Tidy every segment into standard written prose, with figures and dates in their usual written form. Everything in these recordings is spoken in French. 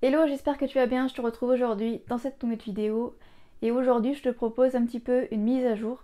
Hello, j'espère que tu vas bien, je te retrouve aujourd'hui dans cette nouvelle vidéo et aujourd'hui je te propose un petit peu une mise à jour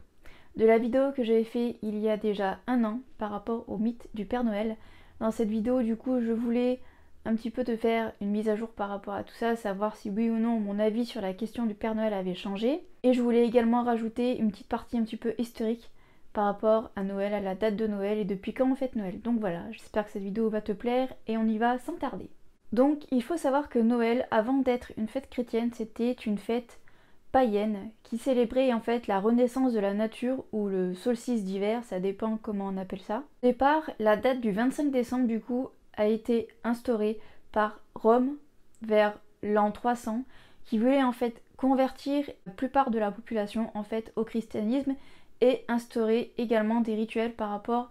de la vidéo que j'avais fait il y a déjà un an par rapport au mythe du Père Noël. Dans cette vidéo du coup je voulais un petit peu te faire une mise à jour par rapport à tout ça, savoir si oui ou non mon avis sur la question du Père Noël avait changé, et je voulais également rajouter une petite partie un petit peu historique par rapport à Noël, à la date de Noël et depuis quand on fête Noël. Donc voilà, j'espère que cette vidéo va te plaire et on y va sans tarder. Donc il faut savoir que Noël, avant d'être une fête chrétienne, c'était une fête païenne qui célébrait en fait la renaissance de la nature ou le solstice d'hiver, ça dépend comment on appelle ça. Au départ, la date du 25 décembre du coup a été instaurée par Rome vers l'an 300 qui voulait en fait convertir la plupart de la population en fait au christianisme et instaurer également des rituels par rapport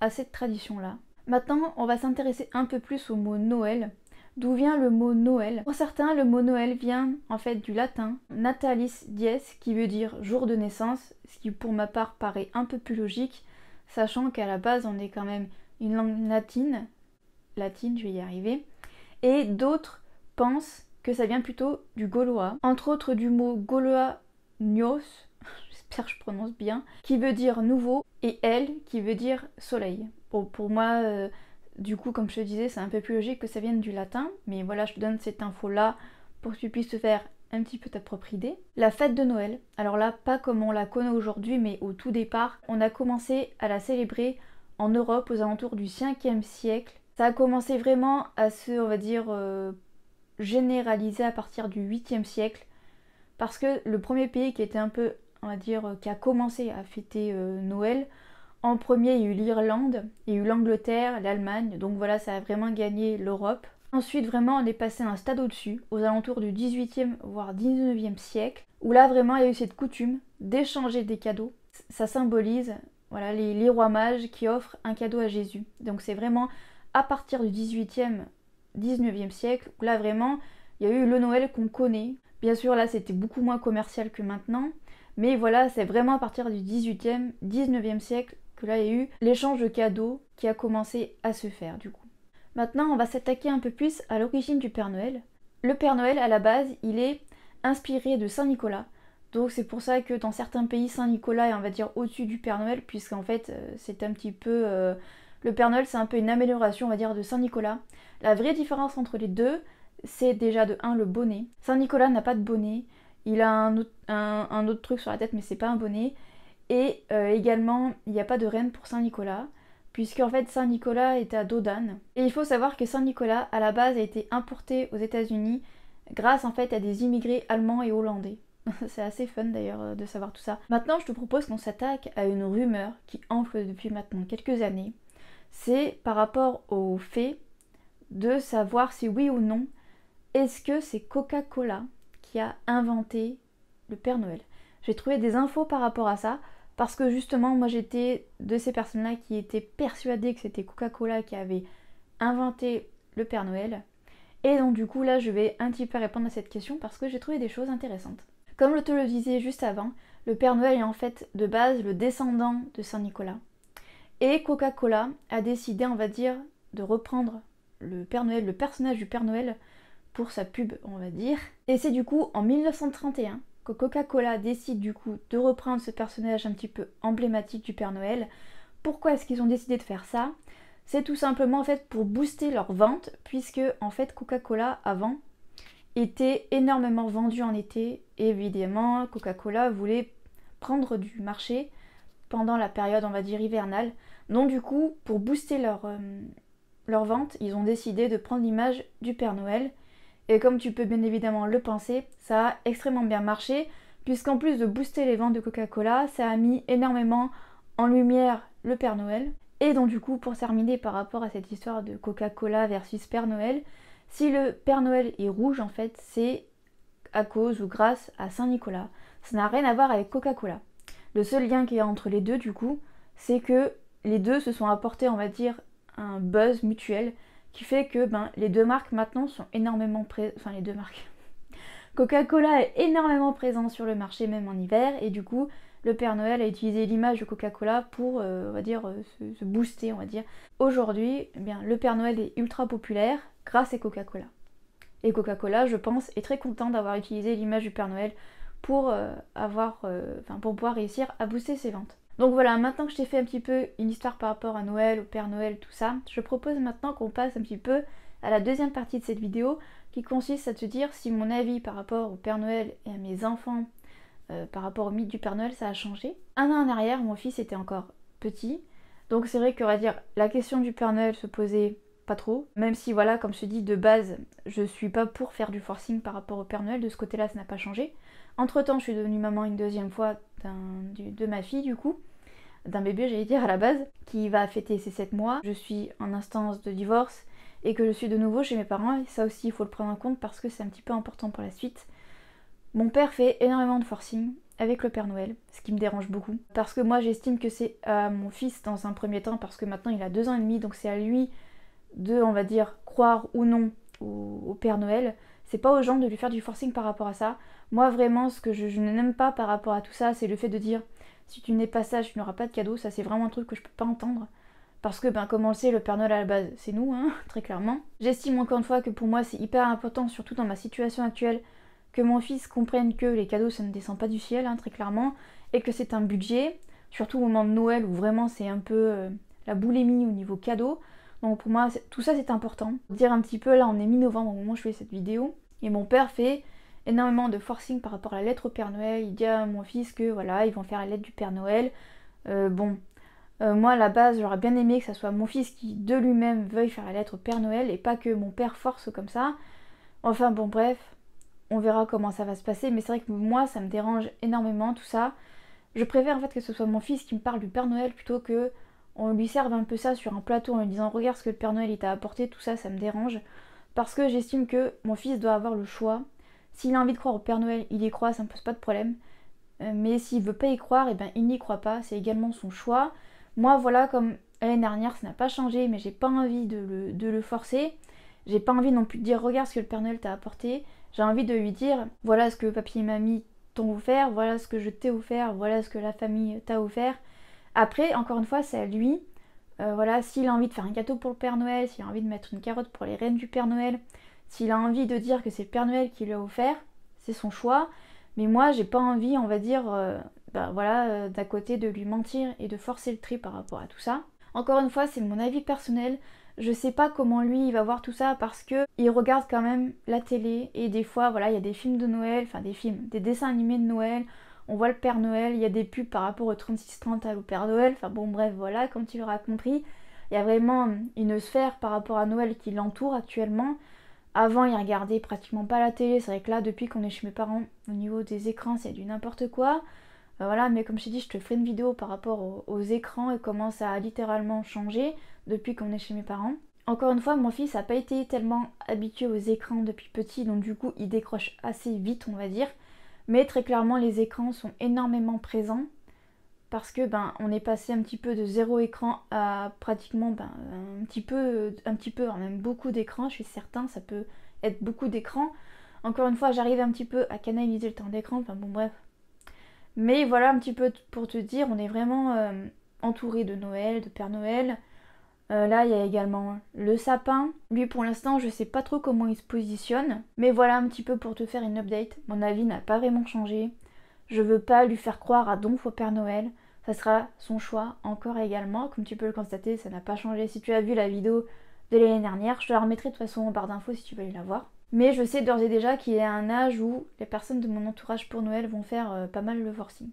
à cette tradition-là. Maintenant, on va s'intéresser un peu plus au mot Noël. D'où vient le mot Noël? Pour certains, le mot Noël vient en fait du latin natalis dies, qui veut dire jour de naissance, ce qui pour ma part paraît un peu plus logique, sachant qu'à la base on est quand même une langue latine, je vais y arriver, et d'autres pensent que ça vient plutôt du gaulois, entre autres du mot gaulois nios, j'espère que je prononce bien, qui veut dire nouveau, et elle qui veut dire soleil. Bon, pour moi, du coup, comme je te disais, c'est un peu plus logique que ça vienne du latin, mais voilà, je te donne cette info-là pour que tu puisses te faire un petit peu ta propre idée. La fête de Noël, alors là, pas comme on la connaît aujourd'hui, mais au tout départ, on a commencé à la célébrer en Europe aux alentours du 5e siècle. Ça a commencé vraiment à se, on va dire, généraliser à partir du 8e siècle, parce que le premier pays qui était un peu, on va dire, qui a commencé à fêter Noël, en premier, il y a eu l'Irlande, il y a eu l'Angleterre, l'Allemagne, donc voilà, ça a vraiment gagné l'Europe. Ensuite, vraiment, on est passé à un stade au-dessus, aux alentours du 18e voire 19e siècle, où là, vraiment, il y a eu cette coutume d'échanger des cadeaux. Ça symbolise, voilà, les rois mages qui offrent un cadeau à Jésus. Donc c'est vraiment à partir du 18e, 19e siècle, où là, vraiment, il y a eu le Noël qu'on connaît. Bien sûr, là, c'était beaucoup moins commercial que maintenant, mais voilà, c'est vraiment à partir du 18e, 19e siècle que là il y a eu l'échange de cadeaux qui a commencé à se faire du coup. Maintenant, on va s'attaquer un peu plus à l'origine du Père Noël. Le Père Noël, à la base, il est inspiré de Saint Nicolas. Donc c'est pour ça que dans certains pays, Saint Nicolas est, on va dire, au-dessus du Père Noël, puisqu'en fait, c'est un petit peu... le Père Noël, c'est un peu une amélioration, on va dire, de Saint Nicolas. La vraie différence entre les deux, c'est déjà de 1 le bonnet. Saint Nicolas n'a pas de bonnet, il a un autre truc sur la tête, mais c'est pas un bonnet. Et également, il n'y a pas de reine pour Saint-Nicolas, puisque en fait Saint-Nicolas est à dos d'âne. Et il faut savoir que Saint-Nicolas, à la base, a été importé aux États-Unis grâce en fait à des immigrés allemands et hollandais. C'est assez fun d'ailleurs de savoir tout ça. Maintenant, je te propose qu'on s'attaque à une rumeur qui enfle depuis maintenant quelques années. C'est par rapport au fait de savoir si oui ou non, est-ce que c'est Coca-Cola qui a inventé le Père Noël. J'ai trouvé des infos par rapport à ça, parce que justement, moi j'étais de ces personnes-là qui étaient persuadées que c'était Coca-Cola qui avait inventé le Père Noël. Et donc du coup là, je vais un petit peu répondre à cette question parce que j'ai trouvé des choses intéressantes. Comme je te le disais juste avant, le Père Noël est en fait de base le descendant de Saint-Nicolas. Et Coca-Cola a décidé, on va dire, de reprendre le Père Noël, le personnage du Père Noël, pour sa pub, on va dire. Et c'est du coup en 1931 que Coca-Cola décide du coup de reprendre ce personnage un petit peu emblématique du Père Noël. Pourquoi est-ce qu'ils ont décidé de faire ça? C'est tout simplement en fait pour booster leurs ventes, puisque en fait Coca-Cola avant était énormément vendu en été, et évidemment Coca-Cola voulait prendre du marché pendant la période on va dire hivernale. Donc du coup pour booster leur vente, ils ont décidé de prendre l'image du Père Noël. Et comme tu peux bien évidemment le penser, ça a extrêmement bien marché, puisqu'en plus de booster les ventes de Coca-Cola, ça a mis énormément en lumière le Père Noël. Et donc du coup, pour terminer par rapport à cette histoire de Coca-Cola versus Père Noël, si le Père Noël est rouge, en fait, c'est à cause ou grâce à Saint-Nicolas. Ça n'a rien à voir avec Coca-Cola. Le seul lien qu'il y a entre les deux, du coup, c'est que les deux se sont apportés, on va dire, un buzz mutuel qui fait que les deux marques maintenant sont énormément présentes, enfin les deux marques. Coca-Cola est énormément présent sur le marché même en hiver et du coup le Père Noël a utilisé l'image de Coca-Cola pour, on va dire, se booster, on va dire. Aujourd'hui, le Père Noël est ultra populaire grâce à Coca-Cola. Et Coca-Cola, je pense, est très content d'avoir utilisé l'image du Père Noël pour, pour pouvoir réussir à booster ses ventes. Donc voilà, maintenant que je t'ai fait un petit peu une histoire par rapport à Noël, au Père Noël, tout ça, je propose maintenant qu'on passe un petit peu à la deuxième partie de cette vidéo qui consiste à te dire si mon avis par rapport au Père Noël et à mes enfants par rapport au mythe du Père Noël, ça a changé. Un an en arrière, mon fils était encore petit, donc c'est vrai qu'on va dire la question du Père Noël se posait pas trop, même si voilà, comme je te dis, de base, je suis pas pour faire du forcing par rapport au Père Noël, de ce côté-là, ça n'a pas changé. Entre temps, je suis devenue maman une deuxième fois de ma fille, du coup, d'un bébé, j'allais dire à la base, qui va fêter ses 7 mois. Je suis en instance de divorce et que je suis de nouveau chez mes parents, et ça aussi, il faut le prendre en compte parce que c'est un petit peu important pour la suite. Mon père fait énormément de forcing avec le Père Noël, ce qui me dérange beaucoup. Parce que moi, j'estime que c'est à mon fils dans un premier temps, parce que maintenant il a 2 ans et demi, donc c'est à lui de, on va dire, croire ou non au Père Noël. C'est pas aux gens de lui faire du forcing par rapport à ça. Moi, vraiment, ce que je n'aime pas par rapport à tout ça, c'est le fait de dire si tu n'es pas sage, tu n'auras pas de cadeau. Ça, c'est vraiment un truc que je peux pas entendre. Parce que, comme on le sait, le Père Noël à la base, c'est nous, hein, très clairement. J'estime encore une fois que pour moi, c'est hyper important, surtout dans ma situation actuelle, que mon fils comprenne que les cadeaux, ça ne descend pas du ciel, hein, très clairement, et que c'est un budget, surtout au moment de Noël où vraiment c'est un peu la boulimie au niveau cadeau. Donc pour moi, tout ça c'est important. Dire un petit peu, là on est mi-novembre au moment où je fais cette vidéo, et mon père fait énormément de forcing par rapport à la lettre au Père Noël. Il dit à mon fils que voilà, ils vont faire la lettre du Père Noël. Moi à la base, j'aurais bien aimé que ça soit mon fils qui de lui-même veuille faire la lettre au Père Noël et pas que mon père force comme ça. Enfin bon bref, on verra comment ça va se passer, mais c'est vrai que moi ça me dérange énormément tout ça. Je préfère en fait que ce soit mon fils qui me parle du Père Noël plutôt que on lui serve un peu ça sur un plateau en lui disant regarde ce que le Père Noël il t'a apporté, tout ça, ça me dérange. Parce que j'estime que mon fils doit avoir le choix. S'il a envie de croire au Père Noël, il y croit, ça me pose pas de problème. Mais s'il veut pas y croire, et ben il n'y croit pas, c'est également son choix. Moi voilà, comme l'année dernière, ça n'a pas changé, mais j'ai pas envie de le forcer. J'ai pas envie non plus de dire regarde ce que le Père Noël t'a apporté. J'ai envie de lui dire voilà ce que papy et mamie t'ont offert, voilà ce que je t'ai offert, voilà ce que la famille t'a offert. Après, encore une fois, c'est à lui. Voilà, s'il a envie de faire un gâteau pour le Père Noël, s'il a envie de mettre une carotte pour les reines du Père Noël, s'il a envie de dire que c'est le Père Noël qui lui a offert, c'est son choix. Mais moi, j'ai pas envie, on va dire, d'à côté de lui mentir et de forcer le trait par rapport à tout ça. Encore une fois, c'est mon avis personnel. Je sais pas comment lui il va voir tout ça parce que il regarde quand même la télé et des fois, voilà, il y a des films de Noël, enfin des films, des dessins animés de Noël. On voit le Père Noël, il y a des pubs par rapport au 36-30 au Père Noël, enfin bon bref voilà, comme tu l'auras compris, il y a vraiment une sphère par rapport à Noël qui l'entoure actuellement. Avant il regardait pratiquement pas la télé, c'est vrai que là depuis qu'on est chez mes parents, au niveau des écrans c'est du n'importe quoi. Voilà, mais comme je t'ai dit, je te ferai une vidéo par rapport aux écrans et comment ça a littéralement changé depuis qu'on est chez mes parents. Encore une fois, mon fils n'a pas été tellement habitué aux écrans depuis petit, donc du coup il décroche assez vite on va dire. Mais très clairement, les écrans sont énormément présents parce que on est passé un petit peu de zéro écran à pratiquement un petit peu, même beaucoup d'écrans. Chez certains, ça peut être beaucoup d'écrans. Encore une fois, j'arrive un petit peu à canaliser le temps d'écran. Enfin bon, bref. Mais voilà un petit peu pour te dire, on est vraiment entouré de Noël, de Père Noël. Là, il y a également le sapin. Lui, pour l'instant, je sais pas trop comment il se positionne. Mais voilà un petit peu pour te faire une update. Mon avis n'a pas vraiment changé. Je veux pas lui faire croire à donf au Père Noël. Ça sera son choix encore également. Comme tu peux le constater, ça n'a pas changé. Si tu as vu la vidéo de l'année dernière, je te la remettrai de toute façon en barre d'infos si tu veux aller la voir. Mais je sais d'ores et déjà qu'il est à un âge où les personnes de mon entourage pour Noël vont faire pas mal le forcing.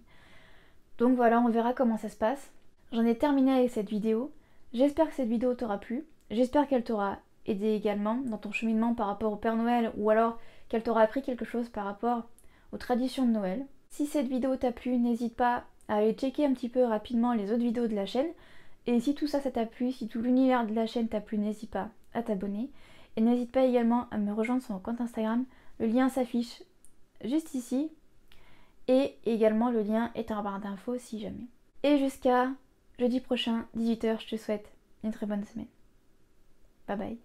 Donc voilà, on verra comment ça se passe. J'en ai terminé avec cette vidéo. J'espère que cette vidéo t'aura plu, j'espère qu'elle t'aura aidé également dans ton cheminement par rapport au Père Noël ou alors qu'elle t'aura appris quelque chose par rapport aux traditions de Noël. Si cette vidéo t'a plu, n'hésite pas à aller checker un petit peu rapidement les autres vidéos de la chaîne. Et si tout ça t'a plu, si tout l'univers de la chaîne t'a plu, n'hésite pas à t'abonner. Et n'hésite pas également à me rejoindre sur mon compte Instagram, le lien s'affiche juste ici. Et également le lien est en barre d'infos si jamais. Et jusqu'à jeudi prochain, 18 h, je te souhaite une très bonne semaine. Bye bye.